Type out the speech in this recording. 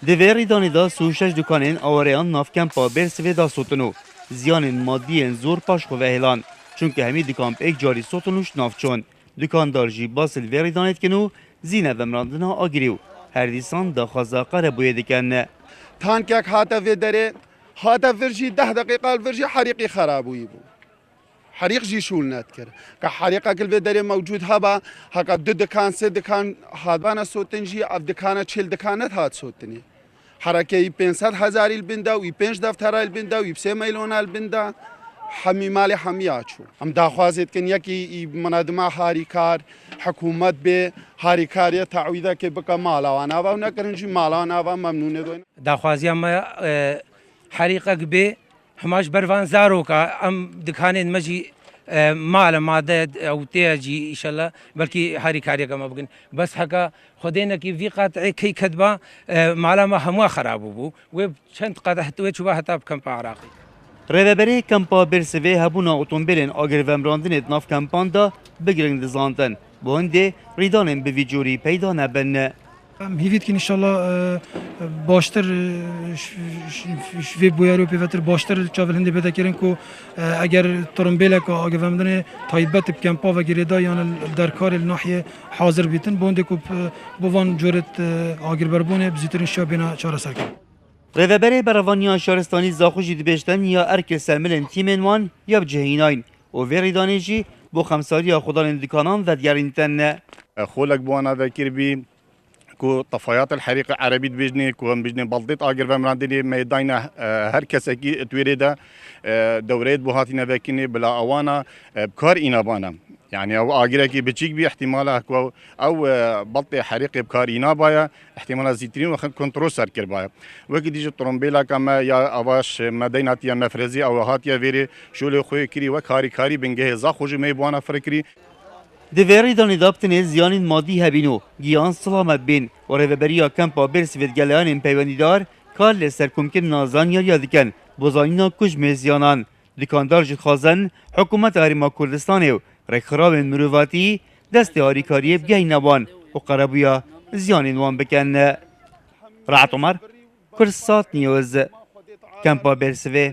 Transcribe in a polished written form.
دوێری دانیدا سوشش دوکانên awareyan navkempa Bêrsivê da sotino. Ziyanên maddiyên zor paş xwe vehelan. Çunki hemî dikamp yekcarî sotinûş navçon. Dukandar jî basîl vêrî danêtkin û zîne vemrandina agirî û her dîsan daxwaza qerebûyê dikin. Tankek hate vê derê, hate vir jî 10 deqîqa vir jî herîqî xerabûyî bû. حريق جي شول ناتكر كحريقة كل بدري موجود هبا هكا دو دكان سي دكان هادبانا سوتن جي اف دكانة چل دكانت هاد سوتني حركة 500,000 البندا و 5 دفتر البندا و 3 مليون البندا حمي مالي حمياتشو ام داخوازت كن يكي منادمة هاريكار حكومت به هاريكارية تعويضة كي بقى مالا وانا و نكرن جي مالا وانا و ممنونة دوين داخوازي اما حريقة به هماش بروان زاروكا ام دكانين مجي مال ماده او تيجي ان شاء الله بلكي هاري كاريا كما بقول بس حكا خدينا كي في قاطعي كي كدبا مالا ما هموا خرابو بو وشنت قدحت وچوا حتى بكم عراقي Rêveberê Kempa Bêrsivê hebûna otomobîlên agirvemrandinê di nav kempan da bigirin dizantin. Bi hindê rîdanên bi vî corî peyda nebin. هیوید که انشالله باشتر شوی بویاری و پیوتر باشتر چاول هنده پیدا کردن که اگر ترمبیل که آگه ومدن تایبت بکمپا و گریدا یعنی در کار ناحیه حاضر بیتن بونده که بوان جورت آگر بربونه بزیترین شا بینا چاره سر کرد. Rêveberê berevanîya şaristanî Zaxo jî dibêjtin ya erkê sermilên tîmên wan ya bi cihînayîn û vê rêdanê jî bo xemsariya xudanên dikanan vedigerîntin. خولك بوانا ذكر بي كو طفايات الحريق عربي بيجني كو بيجني بلطيت اجر فمراندني ميدانا هر كسكي تويريدا دوريت بوهاتنا ذاكني بلا اوانا بكار انابانا يعني او اجركي بتشيك بي احتمالها كو او بلطي حريق بكار انابايا احتمال زيترين وخن كنترول سركر بايا وكي ديجي طرمبيلا كما يا اواش مدينه يا مفرزي او هاتيا فيري شولي خوي كري وكاري كاري بنجه زاخو جمي بوانا فركري Divêrî danî dabtinê ziyanên madî hebîn û giyan silamet bên û rêveberiya Kempa Bêrsivê geleyanên peywendîdar kar lê serkûmkirina zanyariya dikin bo zanîna kujmê ziyanan. Dikandar jî dixwazin hikûmeta Herêma Kurdistanê û rêkxirabên mirovatî destê harîkariyê bigehîne wan û qerebûya ziyanên wan bikin. Rahat Umar, Kursat News, Kempa Bêrsivê.